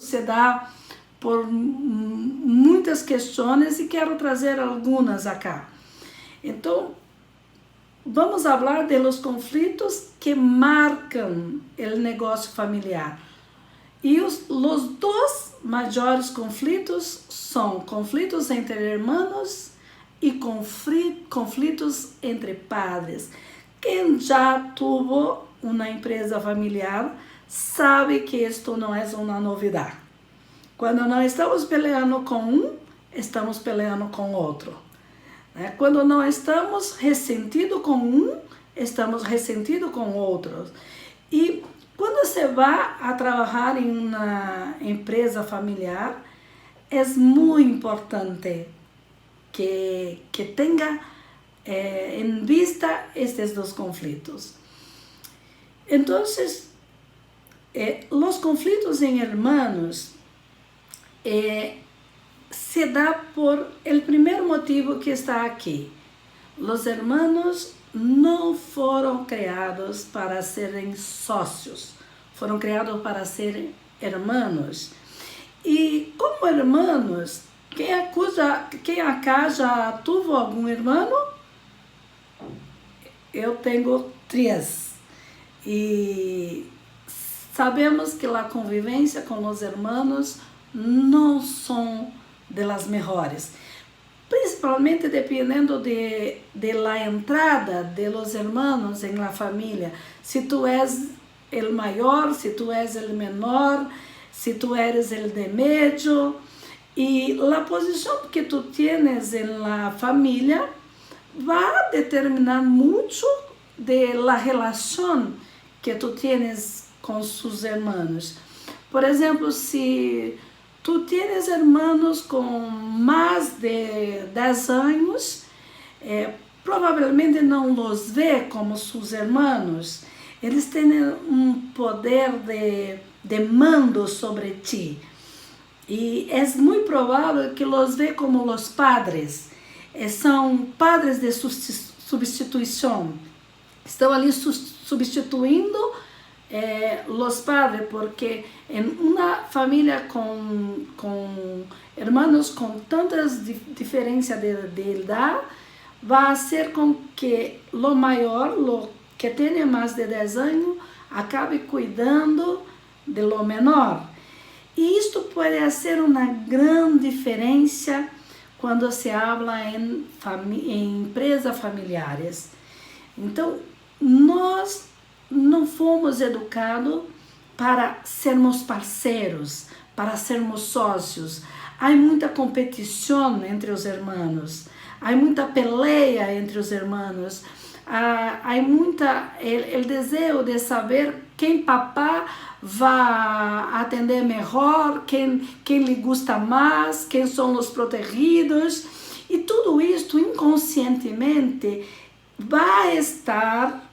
Se dá por muitas questões e quero trazer algumas acá. Então, vamos falar de los conflitos que marcam o negócio familiar. E os dois maiores conflitos são conflitos entre irmãos e conflitos entre padres. Quem já teve uma empresa familiar sabe que isto não é uma novidade. Quando não estamos peleando com um, estamos peleando com outro. Quando não estamos ressentidos com um, estamos ressentidos com outros. E quando você vai a trabalhar em uma empresa familiar, é muito importante que tenha em vista estes dois conflitos. Então, os conflitos em irmãos se dá por o primeiro motivo que está aqui. Os irmãos não foram criados para serem sócios, foram criados para serem irmãos. E como irmãos, quem acá já teve algum irmão? Eu tenho 3. E sabemos que a convivência com os irmãos não são das melhores, principalmente dependendo de la entrada de los hermanos en la familia. Si tu és el maior, si tu és el menor, si tu eres el de medio, e la posição que tu tienes en la familia va a determinar mucho de la relação que tu tienes com sus hermanos. Por exemplo, se tu tienes hermanos com mais de 10 anos, provavelmente não los vê como seus hermanos. Eles têm um poder de mando sobre ti. E é muito provável que los vê como os padres. São padres de substituição. Estão ali substituindo los padres, porque em uma família com hermanos com tantas diferenças de idade, vai ser com que lo maior, lo que tem mais de 10 anos, acabe cuidando de lo menor. E isto pode ser uma grande diferença quando se habla em empresas familiares. Então, nós não fomos educados para sermos parceiros, para sermos sócios. Há muita competição entre os irmãos, há muita peleia entre os irmãos, há o desejo de saber quem papá vai atender melhor, quem lhe gusta mais, quem são os protegidos. E tudo isto inconscientemente vai estar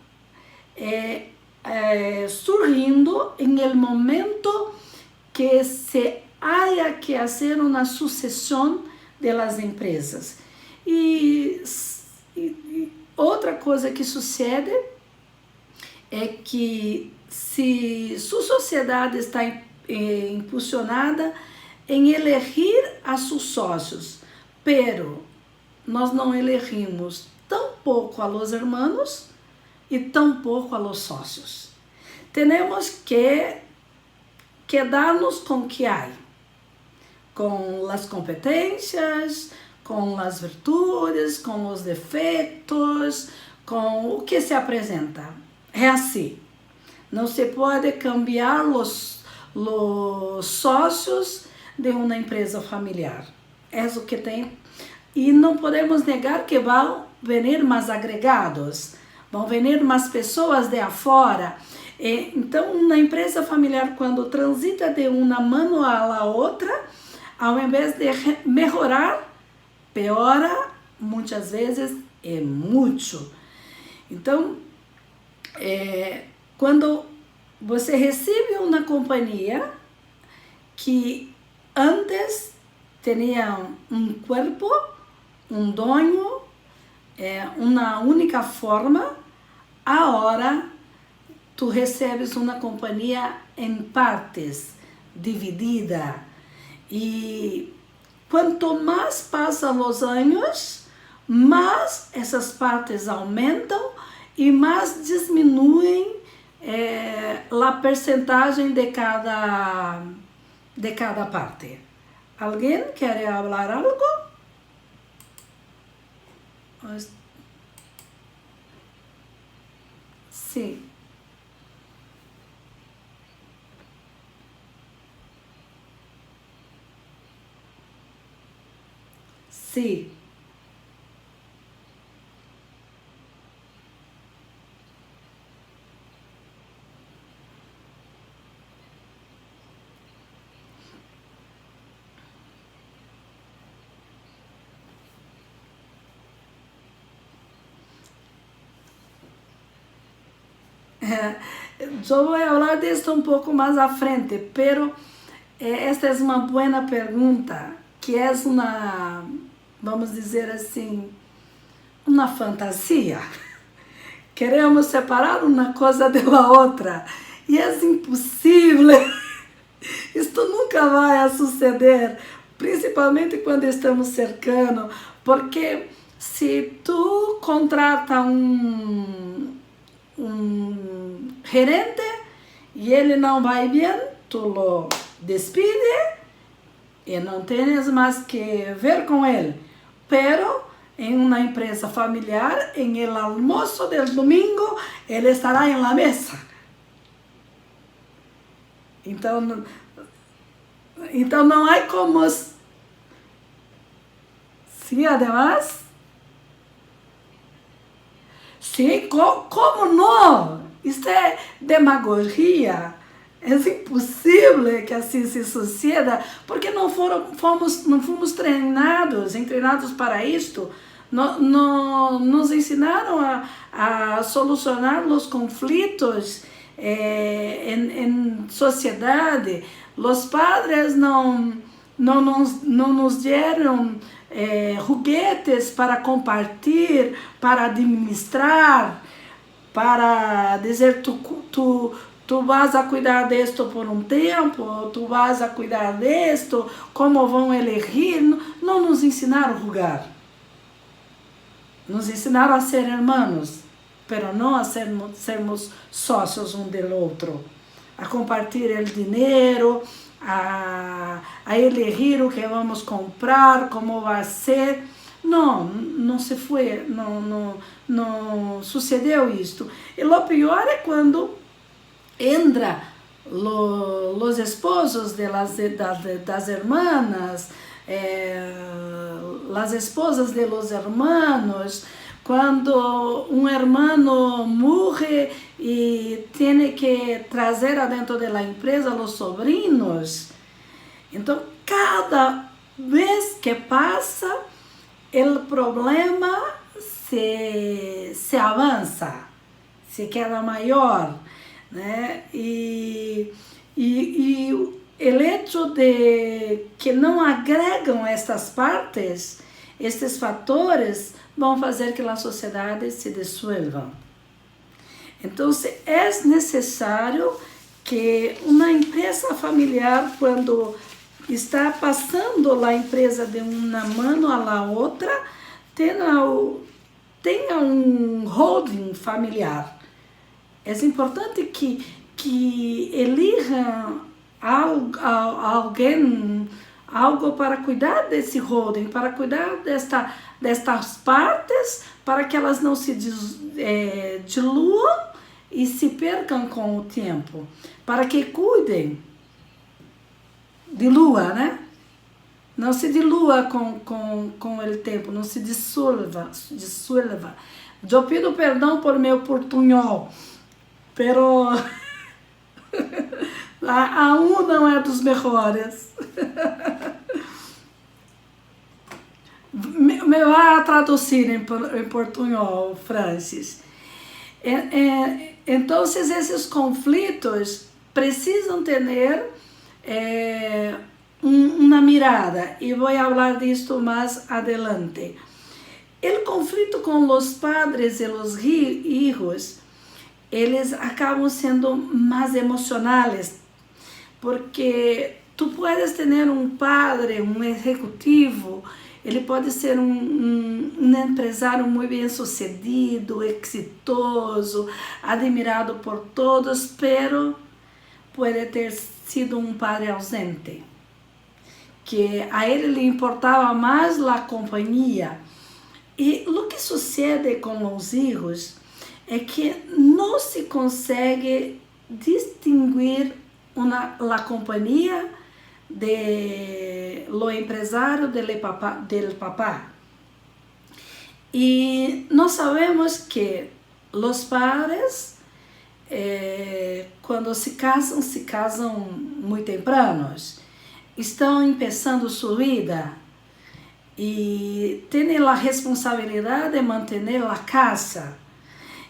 surgindo em el momento que se haya que hacer uma sucessão de las empresas. E outra coisa que sucede é que se sua sociedade está impulsionada em elegir a seus sócios, pero nós não elegimos tão pouco a los hermanos e tão pouco a los sócios. Temos que quedar-nos com o que há, com as competências, com as virtudes, com os defeitos, com o que se apresenta. É assim. Não se pode cambiar os sócios de uma empresa familiar. É o que tem. E não podemos negar que vão vir mais agregados, vão vir mais pessoas de afora. Então, uma empresa familiar, quando transita de uma mão à outra, ao invés de melhorar, piora, muitas vezes, é muito. Então, quando você recebe uma companhia que antes tinha um corpo, um dono, uma única forma, agora tu recebes uma companhia em partes, dividida. E quanto mais passam os anos, mais essas partes aumentam e mais diminuem a percentagem de cada parte. Alguém quer falar algo? Sim. Sim. Yo voy a hablar de esto un poco más a frente, pero esta es una buena pregunta, que es una, vamos dizer assim, uma fantasia. Queremos separar uma coisa de la outra e é impossível. Isto nunca vai suceder, principalmente quando estamos cercando, porque se tu contrata um gerente e ele não vai bem, tu lo despide e não tens mais que ver com ele. Pero em uma empresa familiar, em el almoço del domingo, ele estará em la mesa. Então não há como... Sim, además... Sim, como não? Isto é demagogia. É impossível que assim se suceda, porque não fomos treinados para isto. Nos ensinaram a solucionar os conflitos em sociedade. Os padres não nos deram juguetes para compartilhar, para administrar, para dizer tu vas a cuidar disto por um tempo, tu vas a cuidar disto, como vão elegir. Não nos ensinaram a jogar. Nos ensinaram a ser irmãos, pero não a sermos sócios um do outro, a compartilhar o dinheiro, a elegir o que vamos comprar, como vai ser. Não se foi, não sucedeu isto. E o pior é quando entra os esposos das irmãs, as esposas de los hermanos, quando um irmão morre e tem que trazer adentro da empresa os sobrinos. Então, cada vez que passa, o problema se avança, se queda maior, né? E o hecho de que não agregam estas partes, estes fatores, vão fazer que a sociedade se dissolva. Então, é necessário que uma empresa familiar, quando está passando a empresa de uma mão a outra, tenha um holding familiar. É importante que elijam alguém, algo para cuidar desse holding, para cuidar destas partes, para que elas não se diluam e se percam com o tempo, para que cuidem. Dilua, né? Não se dilua com o tempo, não se dissolva. Eu pido perdão por meu portunhol, pero aún não é dos melhores. Me vai traduzir em portunhol, Francis. Então, esses conflitos precisam ter uma mirada, e vou falar disto mais adelante. O conflito com os padres e os filhos, eles acabam sendo mais emocionais, porque tu puedes ter um padre, um executivo, ele pode ser um empresário muito bem sucedido, exitoso, admirado por todos, pero pode ter sido um padre ausente, que a ele lhe importava mais a companhia. E o que sucede com os filhos é que não se consegue distinguir a companhia de lo empresário del papá. E nós sabemos que os padres, quando se casam muito tempranos, estão começando sua vida e têm a responsabilidade de manter a casa.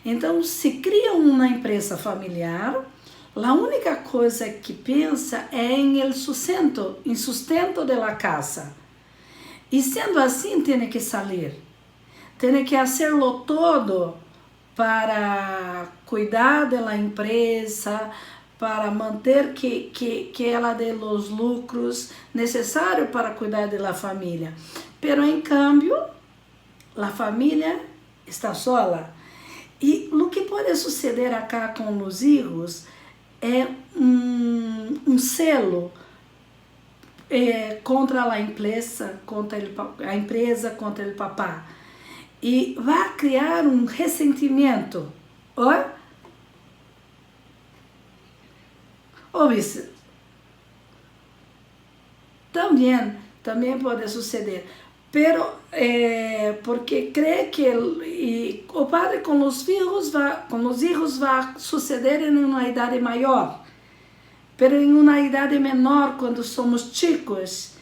Então, se cria uma empresa familiar, a única coisa que pensa é em sustento da casa. E sendo assim, tem que sair. Tem que hacerlo todo para cuidar da empresa, para manter que ela dê os lucros necessários para cuidar da família. Pero, em cambio, a família está sola. E o que pode suceder acá com os filhos é um selo contra a empresa, contra o papá. E vai criar um ressentimento. Vice. Também pode suceder. Pero, porque crê que o padre com os filhos vai suceder em uma idade maior. Pero em uma idade menor, quando somos chicos,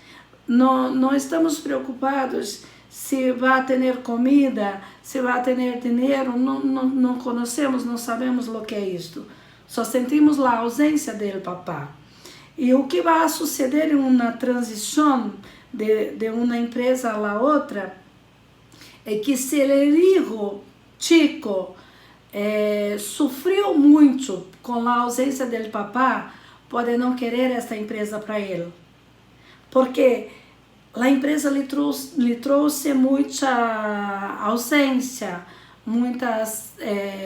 não estamos preocupados se vai ter comida, se vai ter dinheiro, não conhecemos, não sabemos o que é isto. Só sentimos a ausência do papá. E o que vai suceder em uma transição de uma empresa a outra é que se o filho chico sofreu muito com a ausência do papá, pode não querer esta empresa para ele, porque a empresa lhe trouxe muita ausência, muita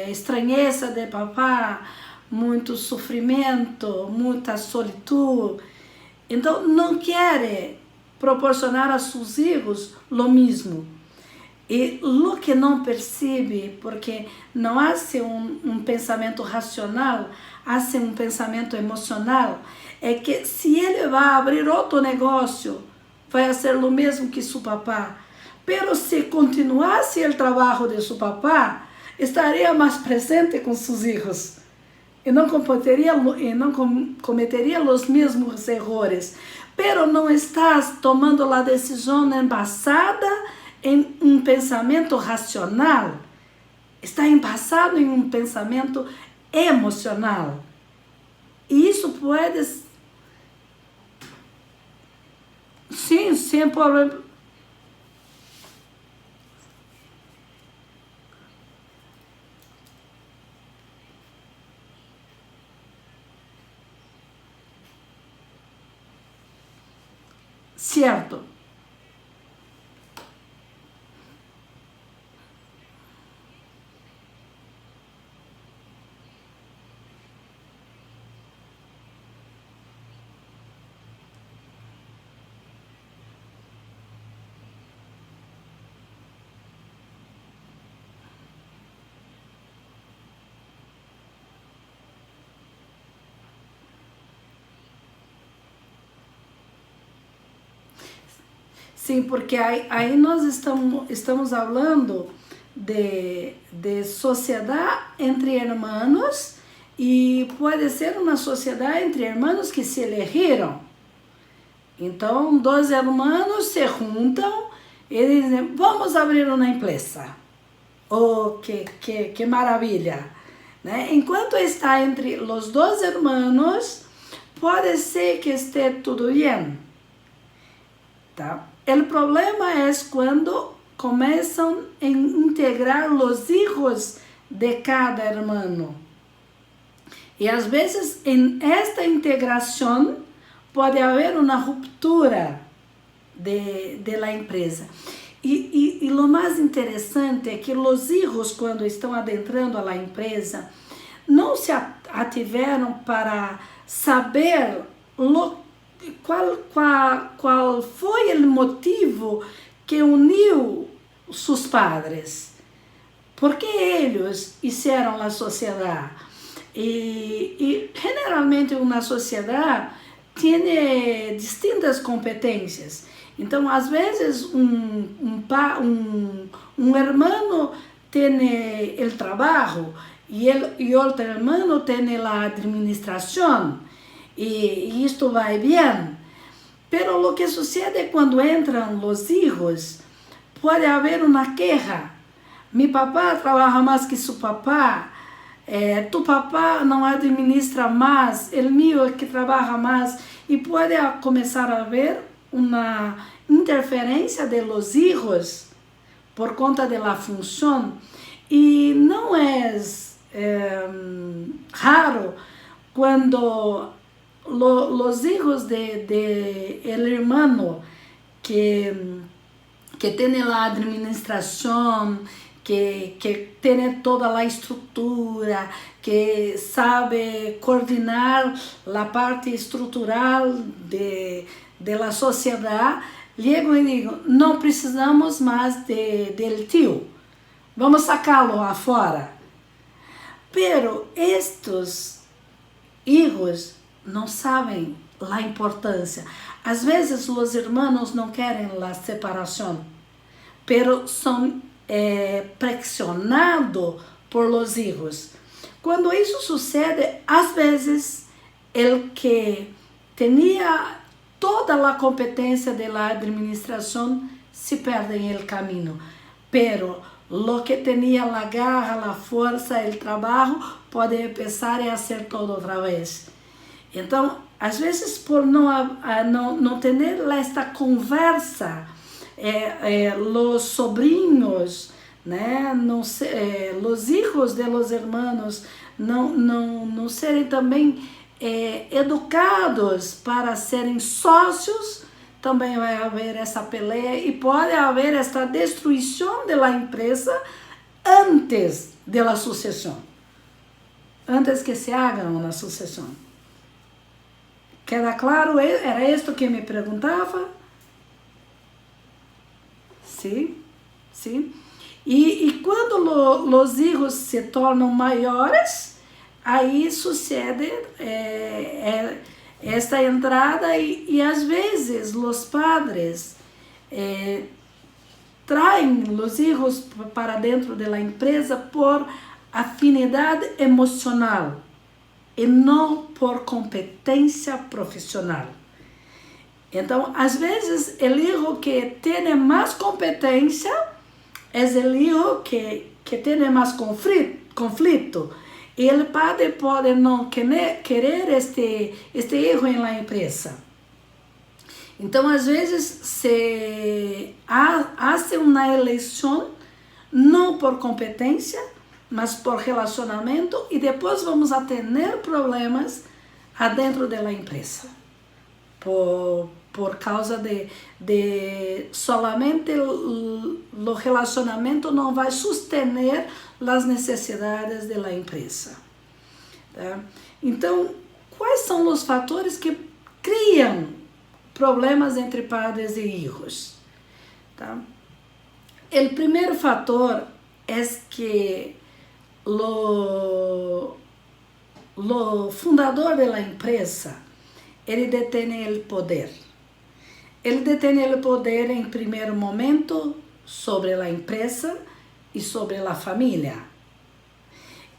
estranheza de papá, muito sofrimento, muita solitude. Então não quer proporcionar a seus filhos o mesmo. E o que não percebe, porque não há um pensamento racional, há um pensamento emocional, é que se ele vai abrir outro negócio, vai ser o mesmo que seu papá. Pero se continuasse o trabalho de seu papá, estaria mais presente com seus filhos. E não cometeria os mesmos erros. Pero não estás tomando a decisão embasada em um pensamento racional. Está embasado em um pensamento emocional. E isso pode... Sim, sem problema. Certo. Sim, porque aí nós estamos falando de sociedade entre irmãos, e pode ser uma sociedade entre irmãos que se elegeram. Então, dois irmãos se juntam e dizem, vamos abrir uma empresa. Oh, que maravilha! Né? Enquanto está entre os dois irmãos, pode ser que esteja tudo bem. Tá? O problema é quando começam a integrar os filhos de cada irmão. E às vezes, em esta integração, pode haver uma ruptura de la empresa. E o mais interessante é que os filhos, quando estão adentrando a empresa, não se ativeram para saber qual foi o motivo que uniu seus padres. Porque eles fizeram a sociedade. E generalmente uma sociedade tem distintas competências. Então, às vezes, um hermano tem o trabalho e outro hermano tem a administração. E isto vai bem. Pero lo que sucede quando entram os filhos, pode haver uma queja. Mi papá trabalha mais que seu papá. Tu papá não administra mais, o meu é que trabalha mais, e pode começar a haver uma interferência de los hijos por conta de la função, e não é raro quando los hijos de el hermano que tem a administração, que tem toda a estrutura, que sabe coordenar a parte estrutural de la sociedade, chego e digo, não precisamos mais del tio, vamos sacá-lo afora. Pero estes hijos não sabem a importância. Às vezes os irmãos não querem a separação, pero são pressionados por los hijos. Quando isso sucede, às vezes, el que tinha toda a competência de la administração se perde em el caminho, pero lo que tinha a garra, a força, o trabalho, pode empezar a fazer todo outra vez. Então, às vezes, por não ter esta conversa, los sobrinhos, né, los hijos de los hermanos não serem também educados para serem sócios, também vai haver essa peleia e pode haver esta destruição da empresa antes da sucessão, antes que se haga uma sucessão. Queda claro? Era isto que me perguntava? Sim, sim. E quando os hijos se tornam maiores, aí sucede esta entrada e às vezes os padres traem os hijos para dentro da empresa por afinidade emocional e não por competência profissional. Então, às vezes, o hijo que tem mais competência é o hijo que tem mais conflito. E o padre pode não querer este hijo na empresa. Então, às vezes, se hace uma eleição não por competência, mas por relacionamento, e depois vamos a ter problemas adentro da empresa. Por causa de solamente o relacionamento não vai sustener as necessidades da empresa. Tá? Então, quais são os fatores que criam problemas entre padres e hijos? Tá? O primeiro fator é que o fundador da empresa ele detém o poder. Ele detém o poder em primeiro momento sobre a empresa e sobre a família.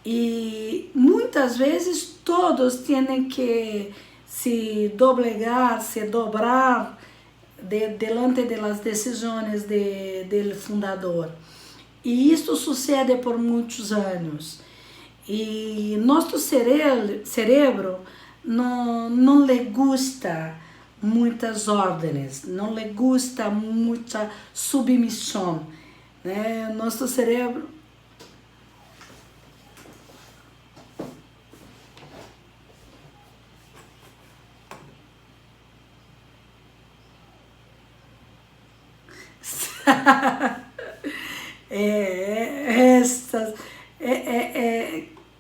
E muitas vezes todos têm que se doblegar, se dobrar delante das decisões do fundador. E isso sucede por muitos anos. E nosso cérebro não lhe gusta muitas ordens, não lhe gusta muita submissão, né? Nosso cérebro Estas,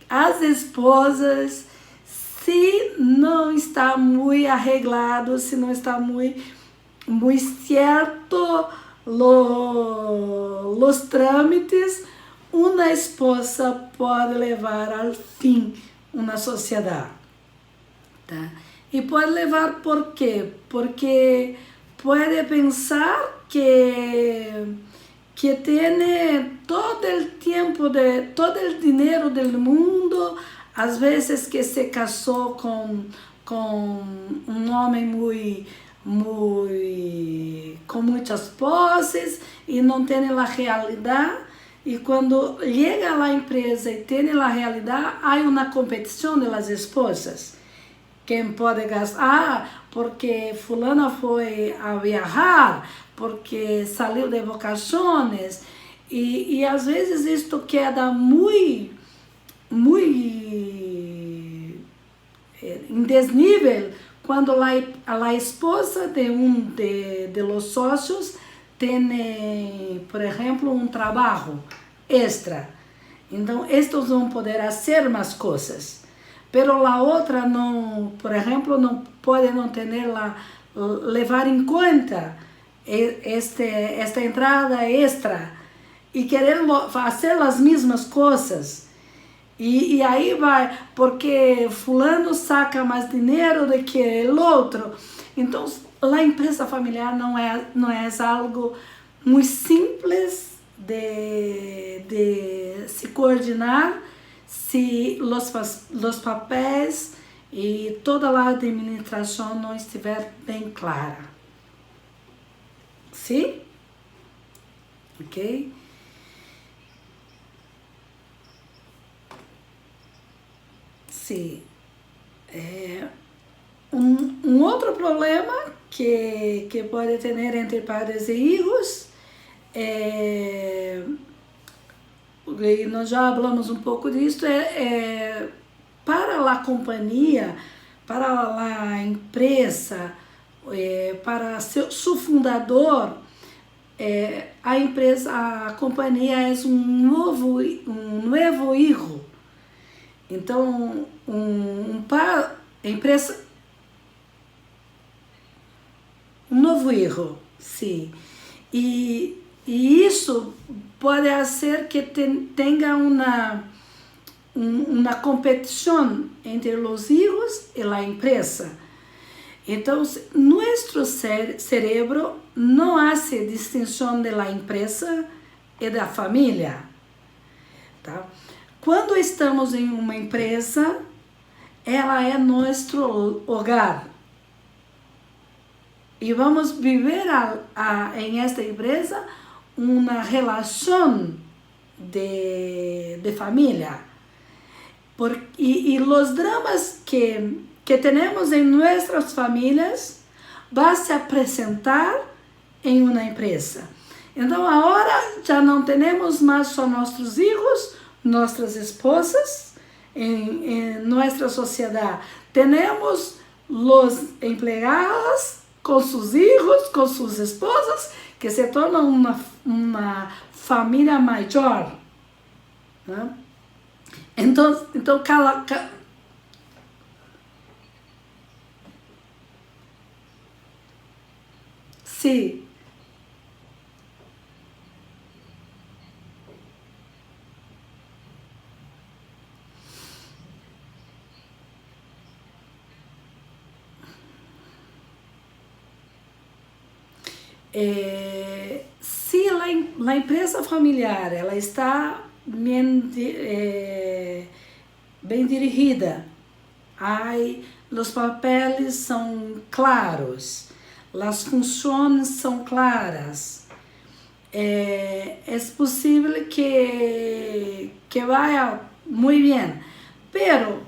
as esposas, se não está muito arreglado, se não está muito certo os trâmites, uma esposa pode levar ao fim uma sociedade. Tá? E pode levar por quê? Porque pode pensar que tem todo o tempo, todo o dinheiro do mundo, às vezes que se casou com um homem com muitas posses e não tem a realidade. E quando chega à empresa e tem a realidade, há uma competição das esposas. Quem pode gastar, porque fulana foi a viajar, porque saiu de vacações, e às vezes isto queda muito em desnível quando a esposa de de los sócios tem, por exemplo, um trabalho extra. Então, estes vão poder fazer mais coisas. Pero a outra não, por exemplo, não pode não ter levar em conta esta entrada extra e querer fazer as mesmas coisas. E aí vai, porque fulano saca mais dinheiro do que o outro. Então, a empresa familiar não é algo muito simples de se coordenar se os papéis e toda a administração não estiver bem clara. Sim? Ok? Sim. Um outro problema que pode ter entre padres e filhos e nós já falamos um pouco disso, para a companhia, para a empresa, para seu fundador, a companhia é um novo hijo. Então, empresa, um novo hijo, sim. E isso pode ser que tenha uma competição entre os hijos e a empresa. Então, nosso cérebro não faz distinção da empresa e da família. Tá? Quando estamos em uma empresa, ela é nosso hogar. E vamos viver em esta empresa uma relação de família. E os dramas que temos em nossas famílias vão se apresentar em uma empresa. Então, agora já não temos mais só nossos filhos, nossas esposas em nossa sociedade. Temos os empregados com seus filhos, com suas esposas, que se tornam uma família maior. Né? Então cada sim. Se a empresa familiar ela está bem dirigida, os papéis são claros, as funções são claras, é possível que vá muito bem. Pero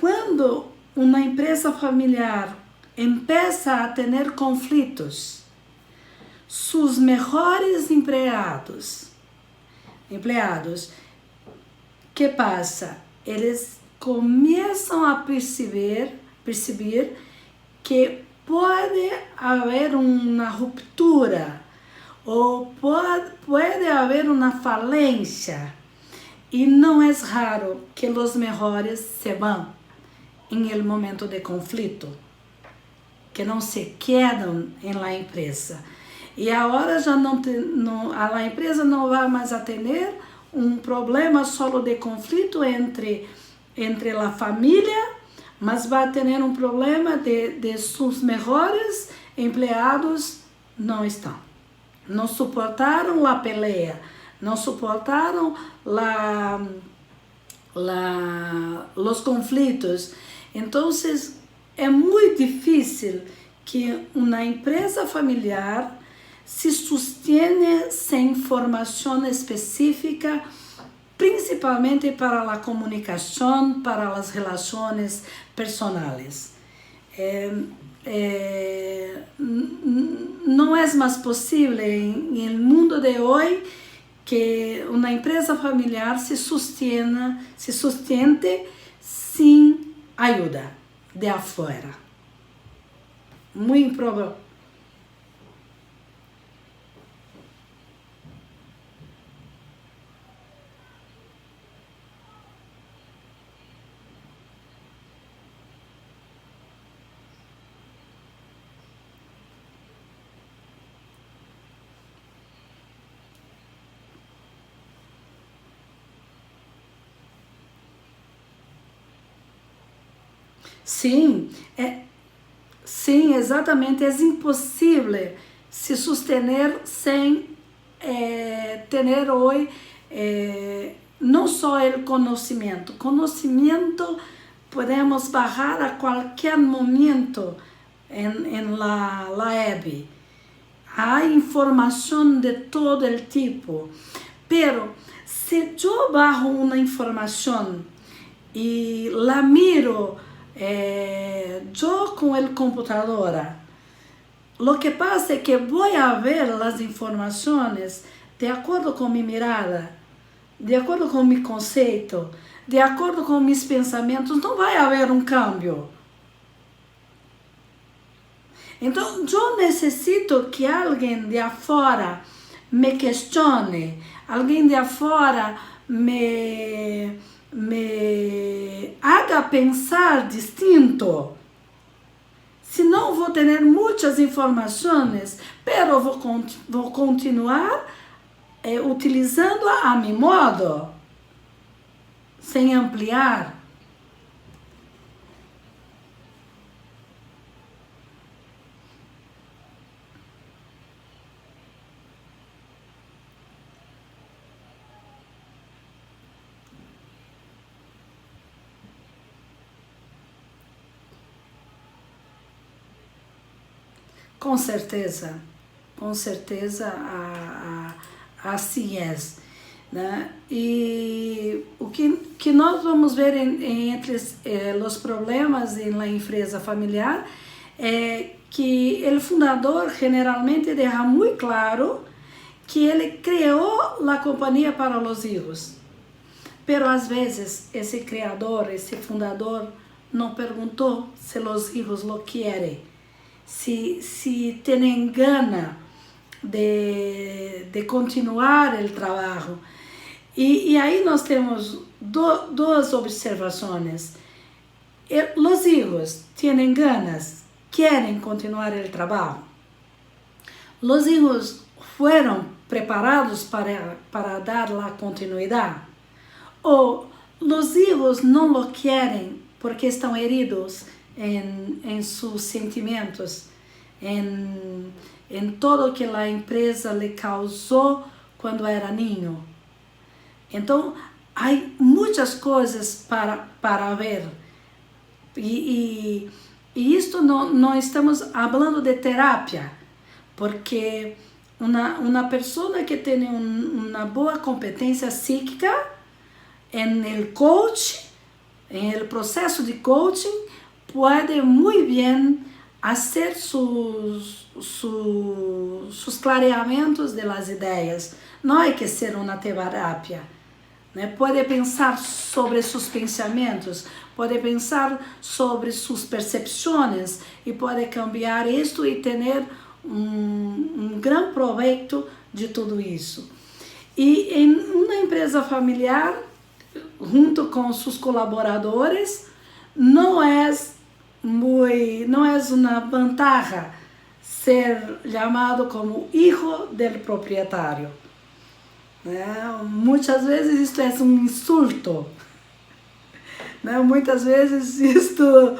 quando uma empresa familiar começa a ter conflitos, seus melhores empregados, que passa? Eles começam a perceber que pode haver uma ruptura, o puede haber una falencia. Y no es raro que los mejores se van en el momento de conflicto, que não se quedam en la empresa. E agora já a empresa não vai mais a ter um problema solo de conflito entre a família, mas vai ter um problema de seus melhores empregados não estão. Não suportaram a pelea, não suportaram os conflitos. Então, é muito difícil que uma empresa familiar se sustente sem formação específica, principalmente para a comunicação, para as relações personais. Não é mais possível no mundo de hoje que uma empresa familiar se sustente sem ajuda de afuera. Muito improvável. Sim, exatamente. É impossível se sustener sem ter hoje não só o conhecimento. Conhecimento podemos bajar a qualquer momento em la web. Há informação de todo o tipo. Pero se eu bajo uma informação e la miro yo con el computadora, lo que pasa es que voy a ver las informaciones de acuerdo con mi mirada, de acuerdo con mi conceito, de acuerdo con mis pensamientos. No va a haber un cambio. Entonces yo necesito que alguien de afuera me questione, alguien de afuera me haga pensar distinto. Senão vou ter muitas informações, pero vou continuar utilizando a meu modo, sem ampliar. Com certeza, assim é, né? E o que nós vamos ver entre os problemas na empresa familiar é que o fundador generalmente deixa muito claro que ele criou a companhia para os filhos, pero às vezes esse criador, esse fundador não perguntou se os filhos lo querem, se têm gana de continuar o trabalho. E aí nós temos duas observações. Os filhos têm ganas, querem continuar o trabalho. Os filhos foram preparados para dar a continuidade. Ou os filhos não lo querem porque estão heridos em seus sentimentos, em todo que a empresa lhe causou quando era niño. Então, há muitas coisas para ver. E isto não estamos falando de terapia, porque uma pessoa que tem uma boa competência psíquica em coaching, em el processo de coaching, pode muito bem fazer sus clareamentos de las ideias. Não é que ser uma terapia, né? Pode pensar sobre seus pensamentos, pode pensar sobre suas percepções e pode cambiar isto e ter um grande proveito de tudo isso. E em uma empresa familiar, junto com seus colaboradores, não é uma vantagem ser chamado como hijo del proprietário. Né? Muitas vezes isto é um insulto. Né? Muitas vezes isto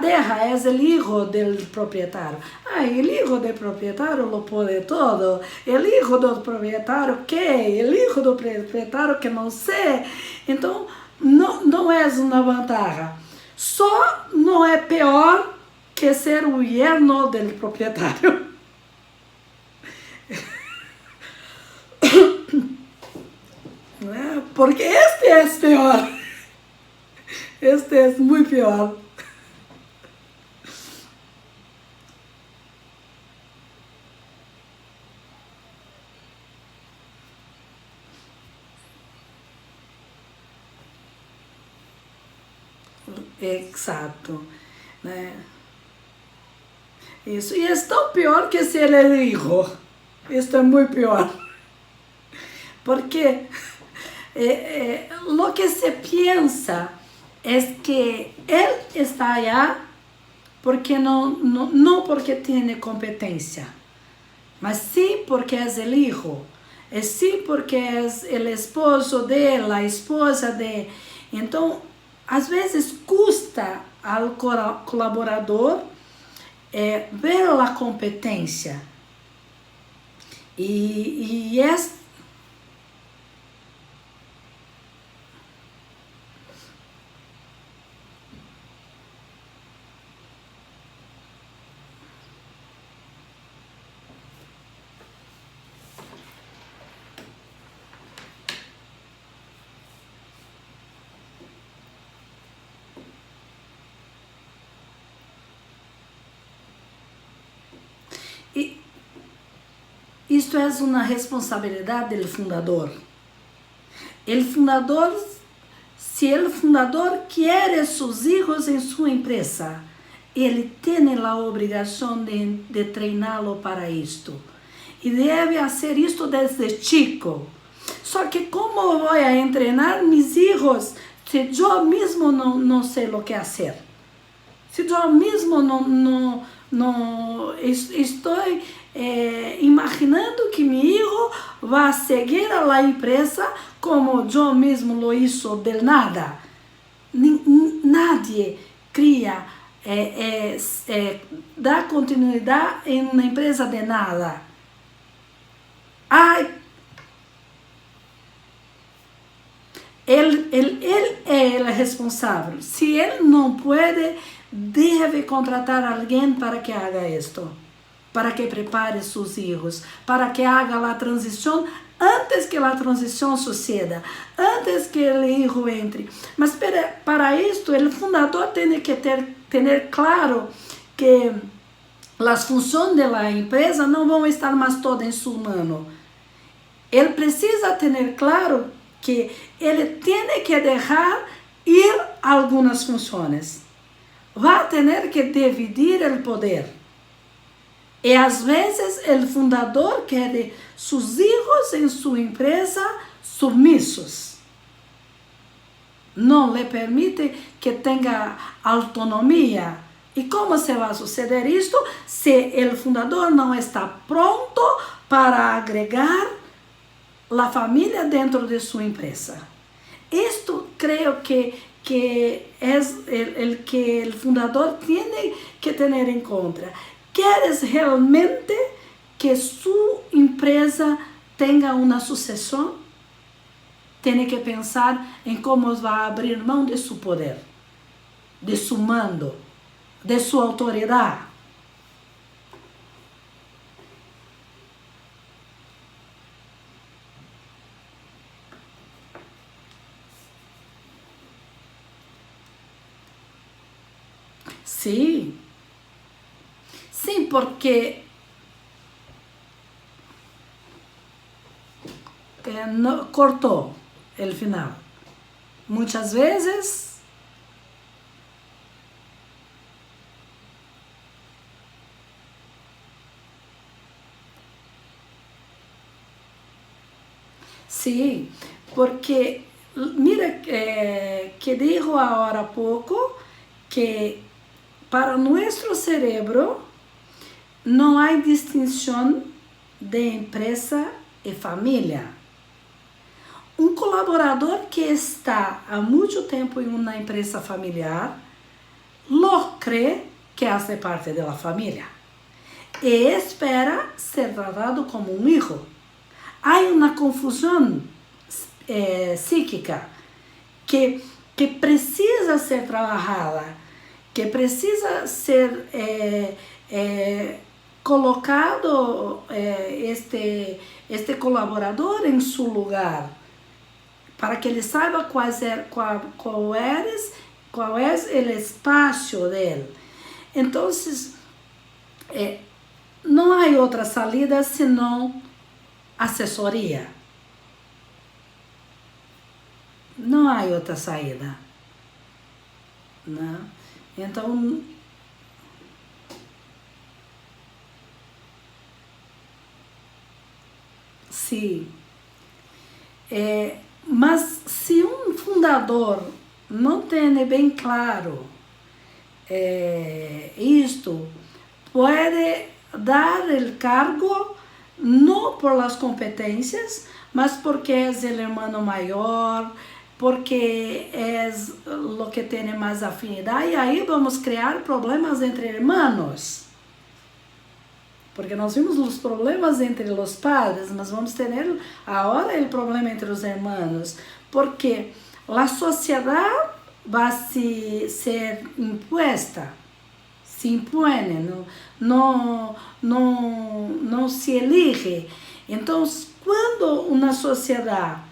deja, es el hijo del propietario. El hijo del propietario lo puede todo. El hijo del propietario, ¿qué? El hijo del propietario que não sei. Então, não é uma vantagem. Só não é pior que ser o yerno del propietario. Porque este é pior. Este é muito pior. Exato, né? Isso, e é tão pior que ser el hijo. Isso é muito pior. Porque lo que se piensa es que él está allá porque no porque tiene competencia, mas sí porque es el hijo, sí porque es el esposo de la esposa de. Então, às vezes custa ao colaborador ver a competência e isto é uma responsabilidade do fundador. Se o fundador quer seus filhos em sua empresa, ele tem a obrigação de treiná-lo para isto. E deve fazer isto desde chico. Só que como vou a treinar mis filhos se eu mesmo não sei o que fazer? Se eu mesmo não estou imaginando que meu filho vai seguir a empresa como eu mesmo lo hizo del nada. Nadie cria, dá continuidade em uma empresa de nada. Ele é o responsável. Se ele não pode, deve contratar alguém para que haga isto, para que prepare seus filhos, para que haga a transição antes que a transição suceda, antes que o filho entre. Mas para isto, o fundador tem que ter claro que as funções da empresa não vão estar mais todas em sua mão. Ele precisa ter claro que ele tem que deixar ir algumas funções. Vai ter que dividir o poder. E às vezes o fundador quer seus filhos em sua empresa submissos. Não lhe permite que tenha autonomia. E como se vai suceder isto se o fundador não está pronto para agregar a família dentro de sua empresa? Isto creio que é o que o fundador tem que ter em conta. ¿Queres realmente que sua empresa tenha uma sucessão? Tem que pensar em como vai abrir mão de seu poder, de seu mando, de sua autoridade. Sim. Sim, porque cortou o final. Muitas vezes Sí, porque mira que dijo ahora poco que para nuestro cerebro no hay distinción de empresa y familia. Um colaborador que está há muito tempo em uma empresa familiar lo cree que hace parte de la familia e espera ser tratado como um hijo. Há uma confusão psíquica que precisa ser trabalhada, que precisa ser colocado este colaborador em seu lugar, para que ele saiba qual é o espaço dele. Então, não há outra saída senão assessoria. Não há outra saída. Não? Então, sim. Mas se um fundador não tem bem claro isto, pode dar o cargo não por las competências, mas porque é o irmão maior, porque é o que tem mais afinidade, e aí vamos criar problemas entre irmãos. Porque nós vimos os problemas entre os padres, mas vamos ter agora o problema entre os irmãos, porque a sociedade vai ser imposta, se impõe, não se elige. Então, quando uma sociedade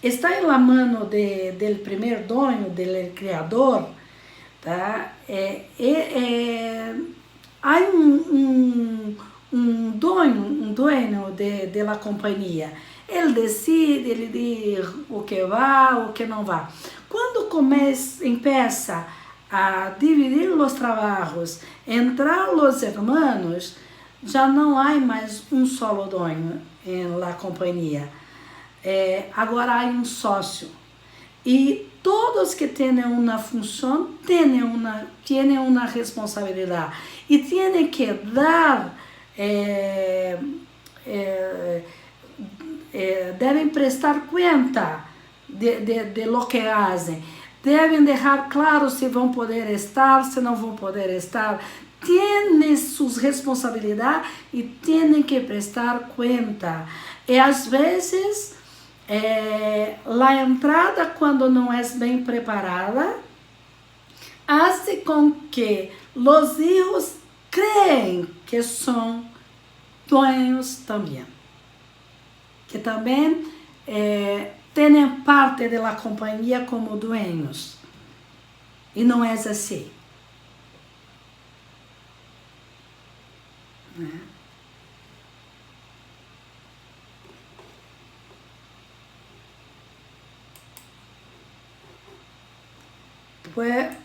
está em la mano do primeiro dono, do criador, tá? Há um dono de la companhia. Ele decide, ele diz o que vai, o que não vai. Quando empieza a dividir os trabalhos, entrar os irmãos, já não há mais um solo dono em la companhia. Agora há um sócio. E todos que têm uma função têm uma responsabilidade e têm que dar, devem prestar conta de lo que fazem, devem deixar claro se vão poder estar, se não vão poder estar, têm suas responsabilidades e têm que prestar conta. E às vezes a entrada, quando não é bem preparada, faz com que os filhos creem que são dueños também, que também têm parte da companhia como dueños, e não é assim, né?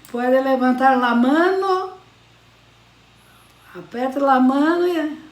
Puede levantar la mano, aperta la mano e...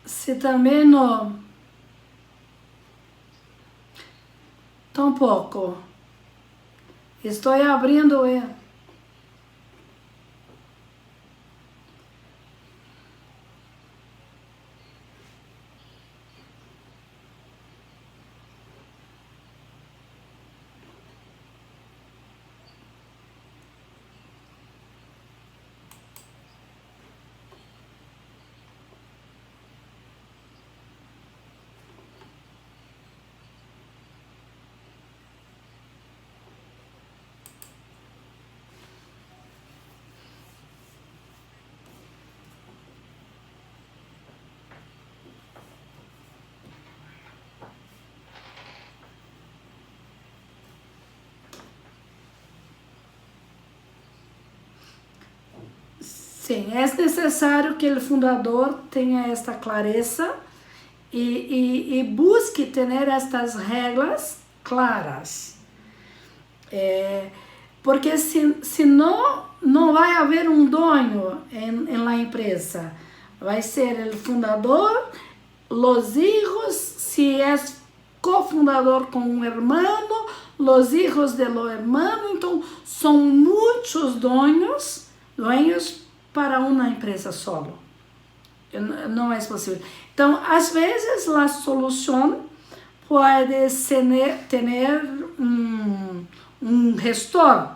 Se também não... Tampouco. Estou abrindo... Sim, é necessário que o fundador tenha esta clareza e busque ter estas regras claras. Porque se não vai haver um dono em la empresa. Vai ser o fundador, os hijos, se é cofundador com um hermano, os hijos do hermano. Então, são muitos dueños para uma empresa solo. Não é possível. Então, às vezes, a solução pode ter um gestor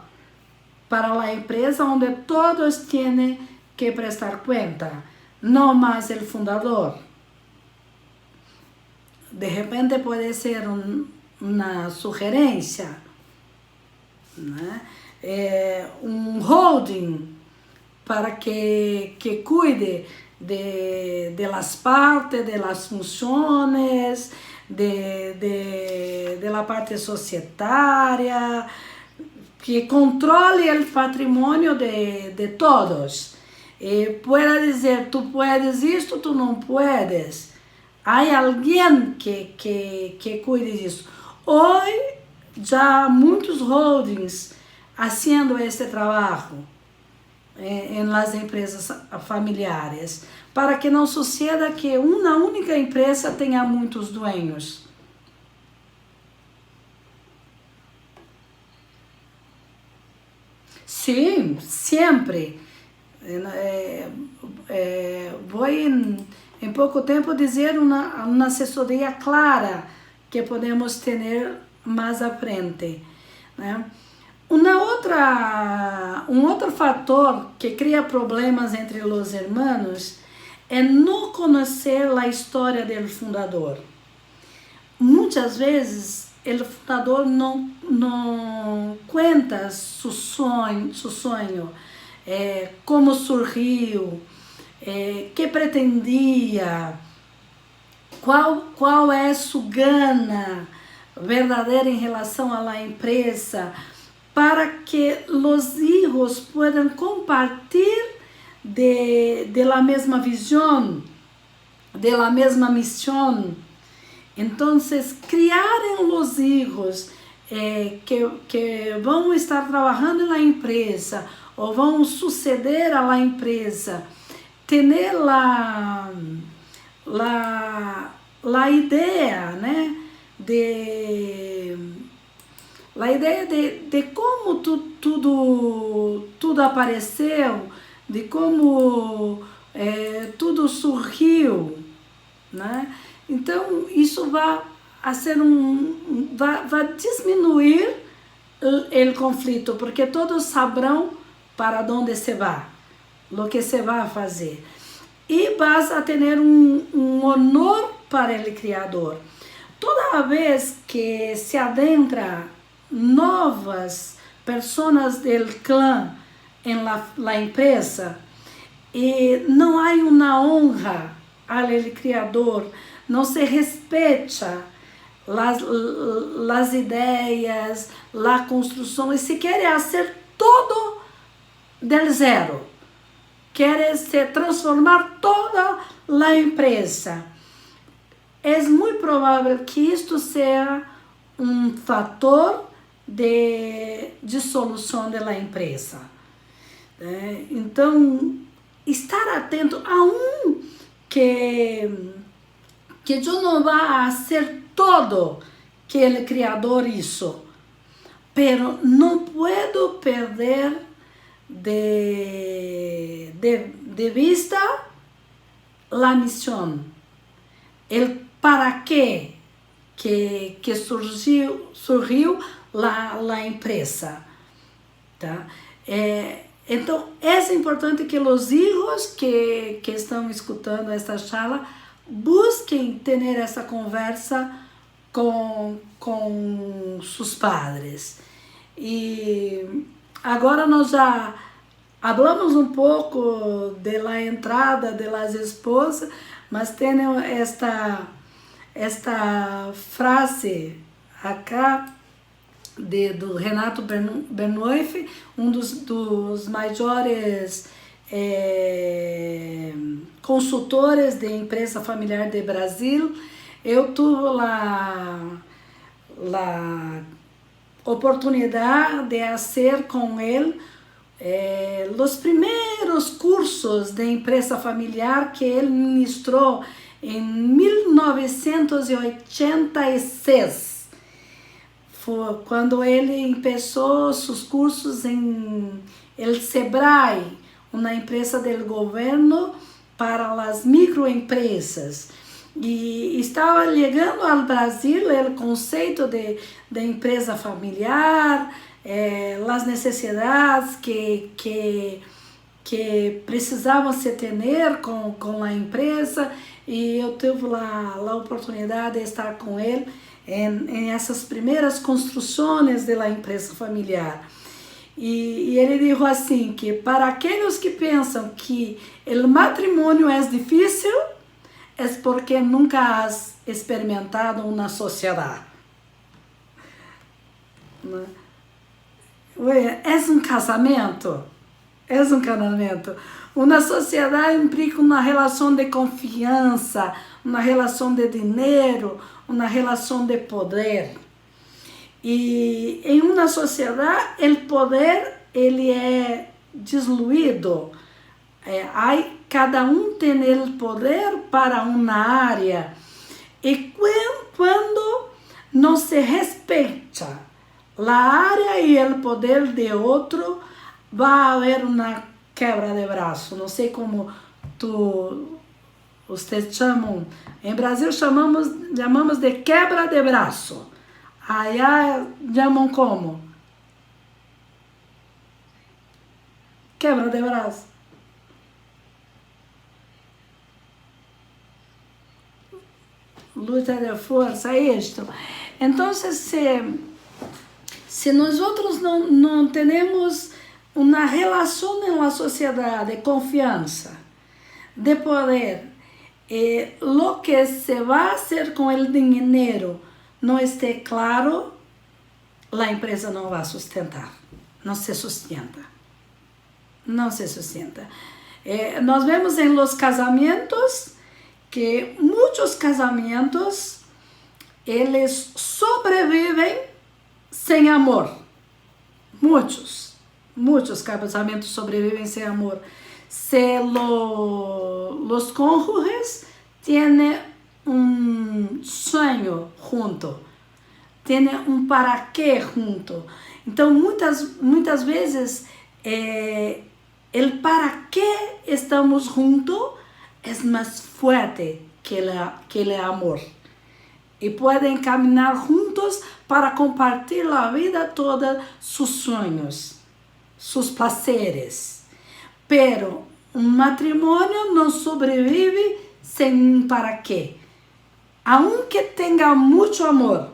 para a empresa onde todos têm que prestar conta, não mais o fundador. De repente pode ser uma sugerência, né? Um holding para que cuide de las partes, de las funciones, de la parte societaria, que controle o patrimônio de todos. Pueda dizer, tu puedes isto, tu não puedes. Há alguém que cuide disso. Hoje, já muitos holdings fazendo este trabalho em las empresas familiares, para que não suceda que uma única empresa tenha muitos dueños. Sim, sempre. Vou em pouco tempo dizer uma assessoria clara que podemos ter mais à frente, né? Um outro fator que cria problemas entre os irmãos é não conhecer a história do fundador. Muitas vezes o fundador não conta seu sonho, como surgiu, que pretendia, qual é sua gana verdadeira em relação à empresa, para que os hijos possam compartilhar de la mesma visão, de la mesma missão. Então, criarem os hijos que vão estar trabalhando na empresa ou vão suceder à empresa, ter a ideia, né, a ideia de como tudo apareceu, de como tudo surgiu, né? Então, isso vai diminuir o conflito, porque todos saberão para onde se vai, o que se vai fazer. E vas a ter um honor para o Criador. Toda vez que se adentra novas pessoas do clã em la empresa e não há uma honra ao Criador, não se respeita as ideias, a construção, e se quer fazer todo del zero, quer se transformar toda a empresa. É muito provável que isto seja um fator de dissolução da empresa. Então, estar atento a que eu não vá fazer todo que o Criador hizo, pero não puedo perder de vista a missão, el para qué que surgiu a empresa, tá? Então, é importante que os hijos que estão escutando esta charla busquem ter essa conversa com seus padres. E agora nós já falamos um pouco da entrada das esposas, mas tem esta frase acá do Renato Benoist, um dos maiores consultores de empresa familiar de Brasil. Eu tive a oportunidade de fazer com ele os primeiros cursos de empresa familiar que ele ministrou em 1986. Foi quando ele começou seus cursos em el Sebrae, uma empresa do governo para as microempresas. E estava chegando ao Brasil o conceito de empresa familiar, as necessidades que precisavam se ter com a empresa, e eu tive a oportunidade de estar com ele em essas primeiras construções da empresa familiar. E ele disse assim, que para aqueles que pensam que o matrimônio é difícil, é porque nunca has experimentado uma sociedade. É um casamento? É um casamento. Uma sociedade implica uma relação de confiança, uma relação de dinheiro, uma relação de poder. E em uma sociedade, o poder ele é diluído. Cada um tem o poder para uma área. E quando não se respeita a área e o poder de outro, vai haver uma quebra de braço. Não sei como vocês chamam. Em Brasil chamamos de quebra de braço. Allá chamam como? Quebra de braço. Luta de força, isto. Então, se nós outros não temos uma relação na sociedade de confiança, de poder, lo que se vai fazer com o dinheiro não esteja claro, a empresa não vai sustentar, não se sustenta. Não se sustenta. Nós vemos em los casamentos que muitos casamentos eles sobrevivem sem amor. Muitos casamentos sobrevivem sem amor. Se los cônjuges têm sonho junto, têm para quê junto. Então, muitas vezes, o para quê estamos juntos é mais forte que o amor. E podem caminhar juntos para compartilhar a vida toda, sus sonhos, sus prazeres. Pero um matrimônio não sobrevive sem um para quê. Aunque tenha muito amor,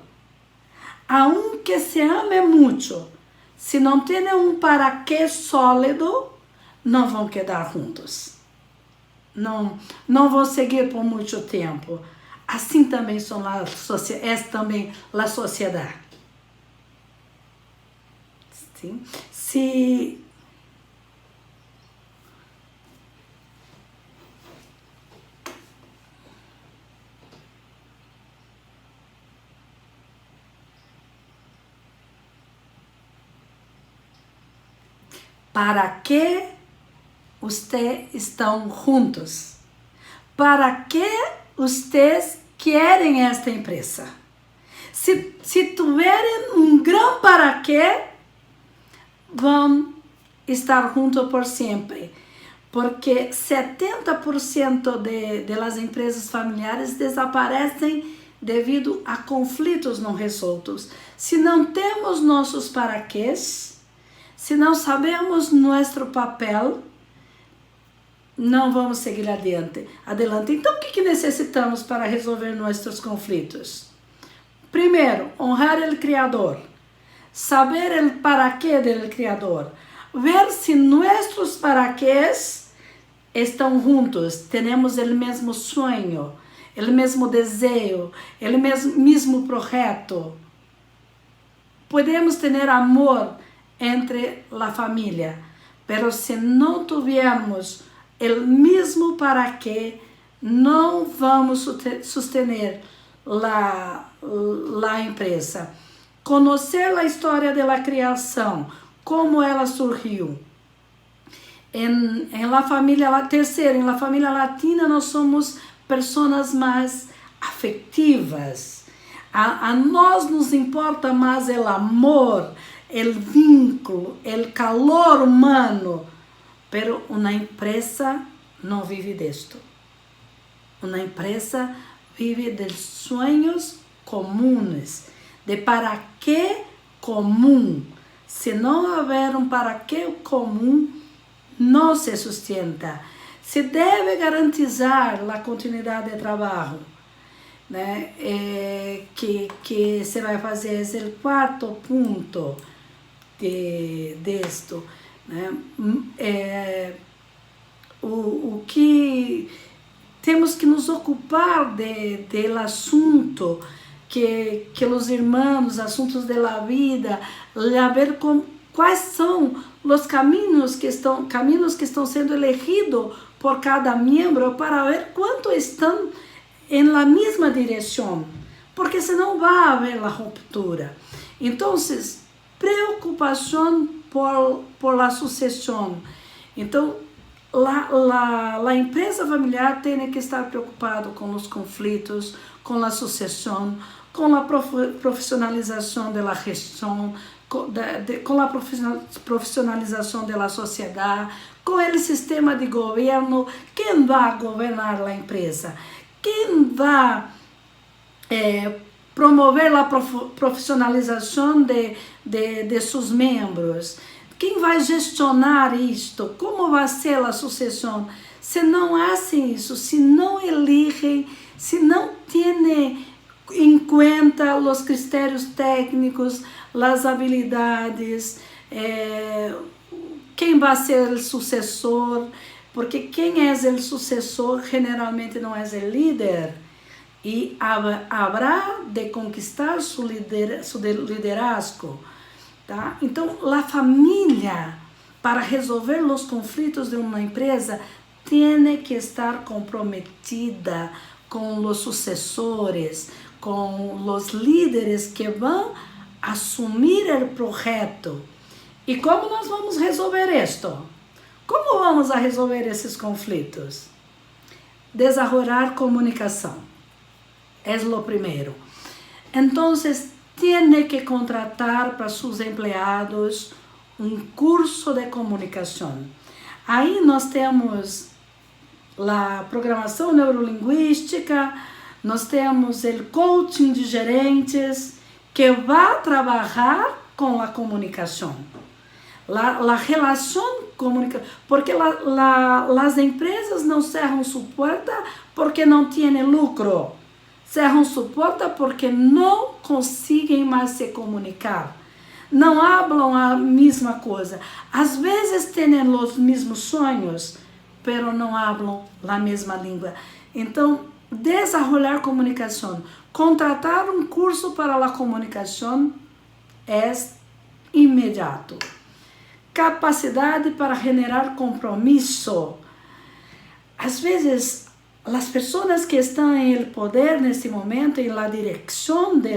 aunque se ame muito, se não tem um para quê sólido, não vão quedar juntos. Não vão seguir por muito tempo. Assim também é também a sociedade. Sim? Se para que vocês estão juntos? Para que vocês querem esta empresa? Se tiverem um grande para quê, vão estar juntos por sempre. Porque 70% das empresas familiares desaparecem devido a conflitos não resoltos. Se não temos nossos para quês, se não sabemos nosso papel, não vamos seguir adiante. Então, o que necessitamos para resolver nossos conflitos? Primeiro, honrar o Criador. Saber o para quê do Criador. Ver se nossos para quês estão juntos. Temos o mesmo sonho, o mesmo desejo, o mesmo projeto. Podemos ter amor entre a família, Pero se não tivermos o mesmo para quê, não vamos sustentar a empresa. Conhecer a história da criação, como ela surgiu. Em la família latina, nós somos pessoas mais afetivas. A nós nos importa mais o amor, o vínculo, o calor humano. Pero uma empresa não vive disto. Uma empresa vive de sonhos comuns, de para quê comum. Se não houver para quê comum, não se sustenta. Se deve garantizar a continuidade de trabalho, né? Que se vai fazer esse quarto ponto disto, né? O que temos que nos ocupar do assunto que os irmãos, assuntos da vida, a ver quais são os caminhos que estão sendo elegidos por cada membro para ver quanto estão em la mesma direção, porque senão vai haver a ruptura. Então, preocupação por la sucessão. Então, a empresa familiar tem que estar preocupada com os conflitos, com a sucessão, com a profissionalização da gestão, com a profissionalização da sociedade, com o sistema de governo. Quem vai governar a empresa? Quem vai promover a profissionalização de seus membros? Quem vai gestionar isto? Como vai ser a sucessão? Se não fazem isso, se não elegem, se não têm em conta os critérios técnicos, as habilidades, quem vai ser o sucessor, porque quem é o sucessor generalmente não é o líder, e haverá de conquistar seu liderazgo. Tá? Então, a família, para resolver os conflitos de uma empresa, tem que estar comprometida com os sucessores, com os líderes que vão assumir o projeto. E como nós vamos resolver isto? Como vamos a resolver esses conflitos? Desarrollar comunicação. É o primeiro. Então, tem que contratar para seus empregados curso de comunicação. Aí nós temos a programação neurolinguística, nós temos o coaching de gerentes, que vai trabalhar com a comunicação. A relação comunicação, porque as empresas não cerram sua porta porque não têm lucro. Cerram sua porta porque não conseguem mais se comunicar. Não falam a mesma coisa. Às vezes têm os mesmos sonhos, pero não falam a mesma língua. Então, desenvolver comunicação, contratar curso para a comunicação é imediato. Capacidade para generar compromisso. Às vezes, as pessoas que estão em poder nesse momento, em la direção da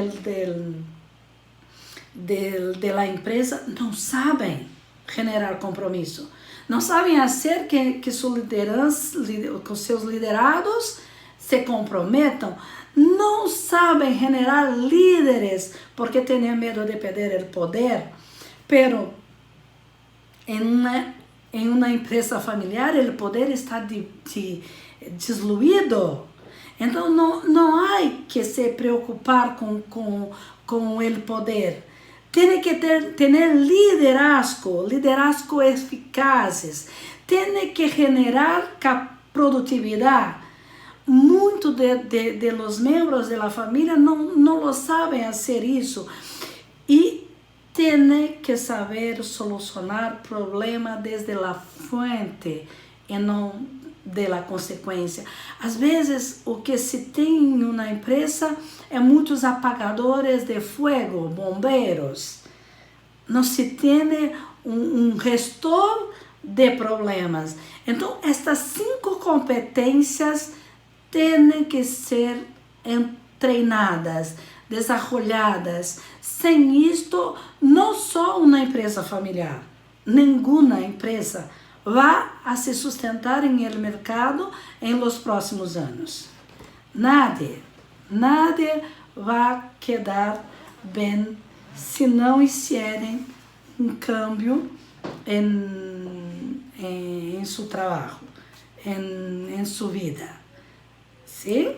empresa, não sabem generar compromisso. Não sabem fazer que sua liderança, com seus liderados, se comprometam. Não sabem generar líderes porque têm medo de perder o poder. Pero em uma empresa familiar, o poder está desluído. Então não há que se preocupar com o poder. Tem que ter liderazgo eficazes. Tem que generar produtividade. Muitos de los membros da família não lo sabem fazer isso. E tem que saber solucionar problemas desde a fonte e não de la consequência. Às vezes, o que se tem em uma empresa é muitos apagadores de fogo, bombeiros. Não se tem gestor de problemas. Então, estas 5 competências têm que ser treinadas, desarrolladas. Sem isto, não só uma empresa familiar, nenhuma empresa vai a se sustentar em el mercado em los próximos anos. Nadie vai quedar bem se não hicierem um cambio em seu trabalho, em sua vida. Sim?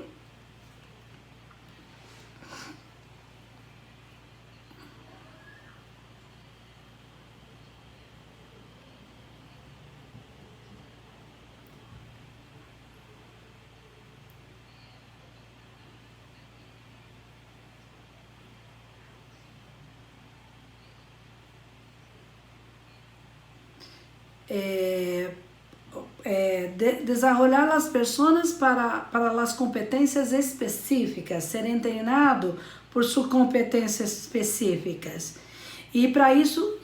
Desarrollar as pessoas para as competências específicas, serem treinados por suas competências específicas. E para isso,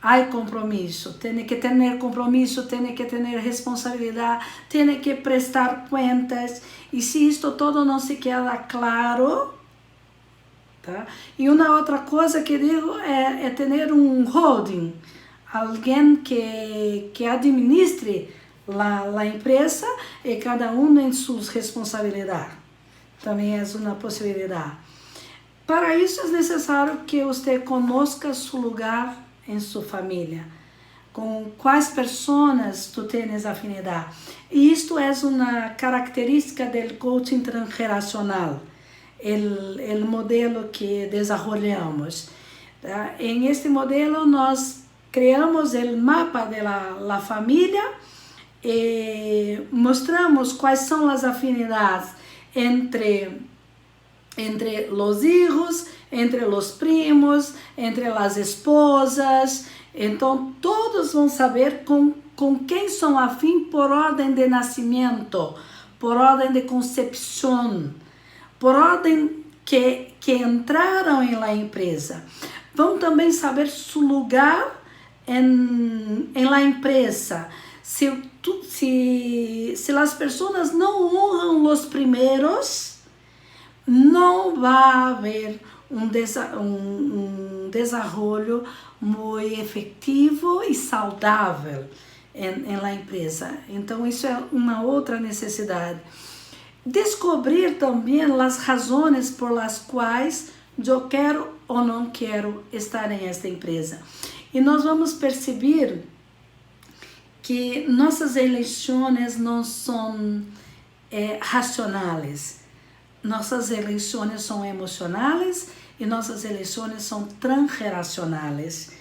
há compromisso, tem que ter compromisso, tem que ter responsabilidade, tem que prestar contas. E se isto todo não se queda claro, tá? E uma outra coisa que digo é ter um holding, alguém que administre a empresa e cada um em suas responsabilidades. Também é uma possibilidade. Para isso é necessário que você conozca seu lugar em sua família, com quais pessoas tu tens afinidade. E isto é uma característica do coaching transgeracional, o modelo que desenvolvemos. Tá? Em este modelo nós criamos o mapa da família e mostramos quais são as afinidades entre os filhos, entre os primos, entre as esposas. Então, todos vão saber com quem são afim por ordem de nascimento, por ordem de concepção, por ordem que entraram em la empresa. Vão também saber seu lugar em la empresa. Se as pessoas não honram os primeiros, não vai haver um desenvolvimento muito efetivo e saudável em la empresa. Então, isso é uma outra necessidade. Descobrir também as razões por as quais eu quero ou não quero estar em esta empresa. E nós vamos perceber que nossas eleições não são racionais. Nossas eleições são emocionais e nossas eleições são transgeracionais.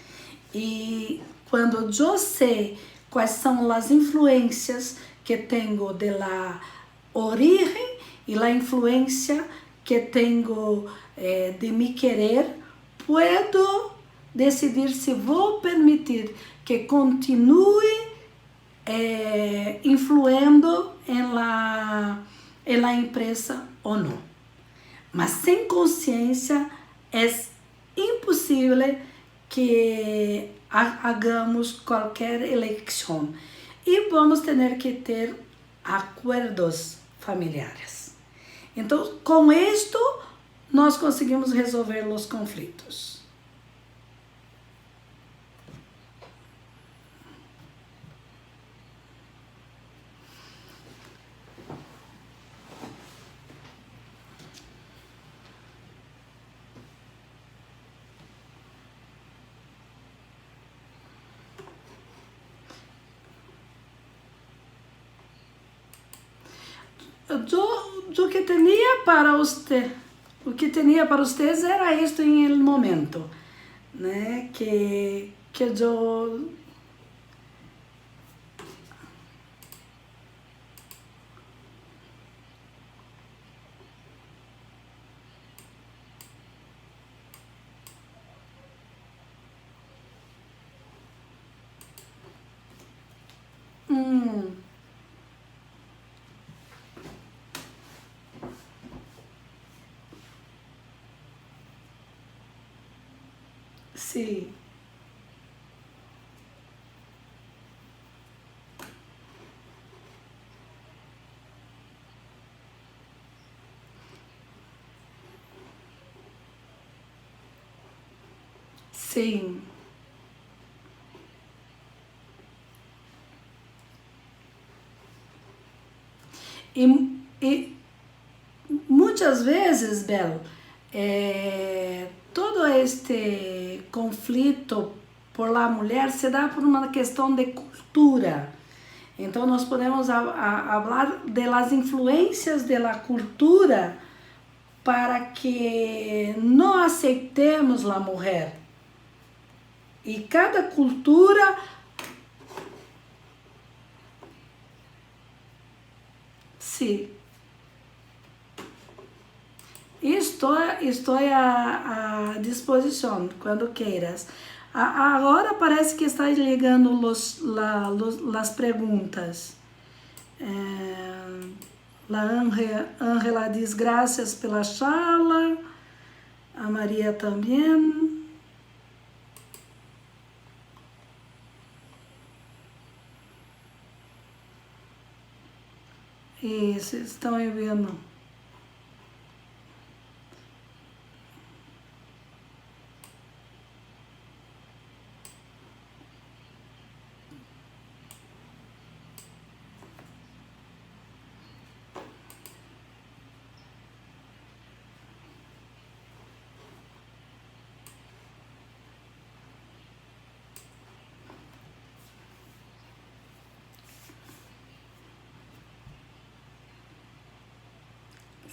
E quando eu sei quais são as influências que tenho da origem e a influência que tenho de me querer, puedo decidir se vou permitir que continue influindo em la empresa ou não. Mas sem consciência é impossível que hagamos qualquer eleição. E vamos ter que ter acordos familiares. Então, com isto, nós conseguimos resolver os conflitos. O que tinha para você, o que tinha para vocês era isto em el momento, né? Que eu sim. Sim. E muitas vezes, Bel, todo este conflito por la mulher se dá por uma questão de cultura. Então, nós podemos falar de las influências de la cultura para que não aceitemos a mulher. E cada cultura, sim, estou à disposição quando queiras. Agora parece que está ligando as perguntas. La Ángela diz graças pela charla. A Maria também. Isso, estão enviando.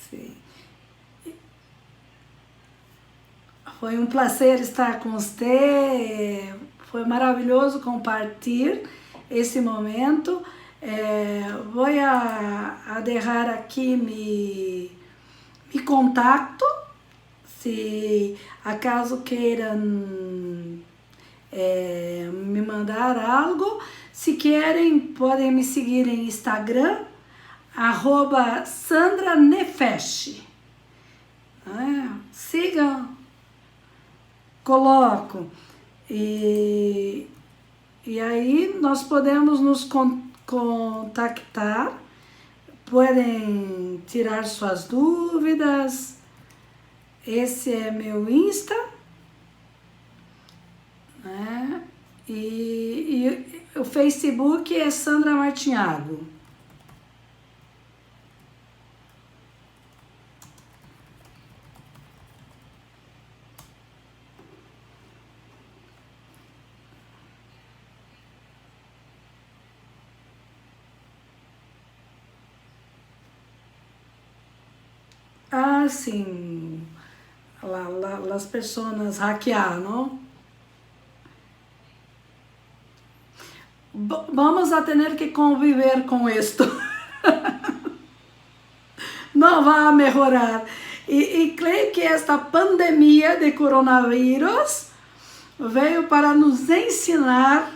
Sim. Foi um prazer estar com você. Foi maravilhoso compartilhar esse momento. Vou a deixar aqui me contato, se acaso queiram me mandar algo. Se querem, podem me seguir em Instagram, @SandraNefesh. Sigam, coloco. E aí nós podemos nos contactar, podem tirar suas dúvidas. Esse é meu Insta, né? E o Facebook é Sandra Martinhago. Ah, sim, as pessoas hackear, não? Vamos a tener que conviver com esto. Não vai melhorar. E creio que esta pandemia de coronavírus veio para nos ensinar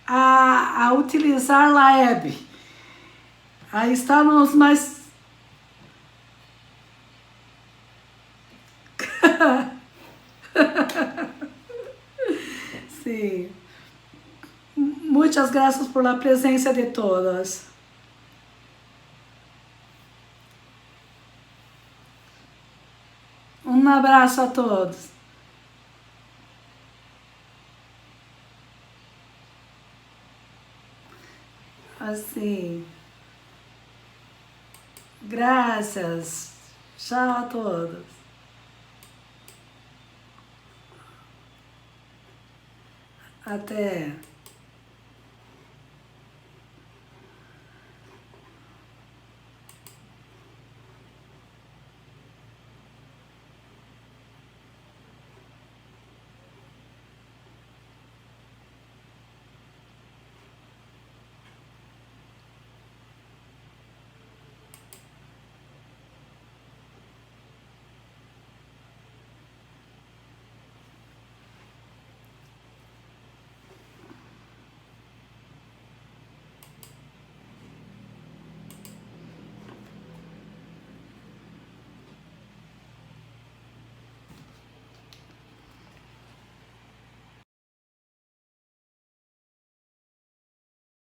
a utilizar a web. Aí estamos mais... Sim. Muitas graças por la presença de todos. Um abraço a todos. Assim. Graças. Tchau a todos. Até.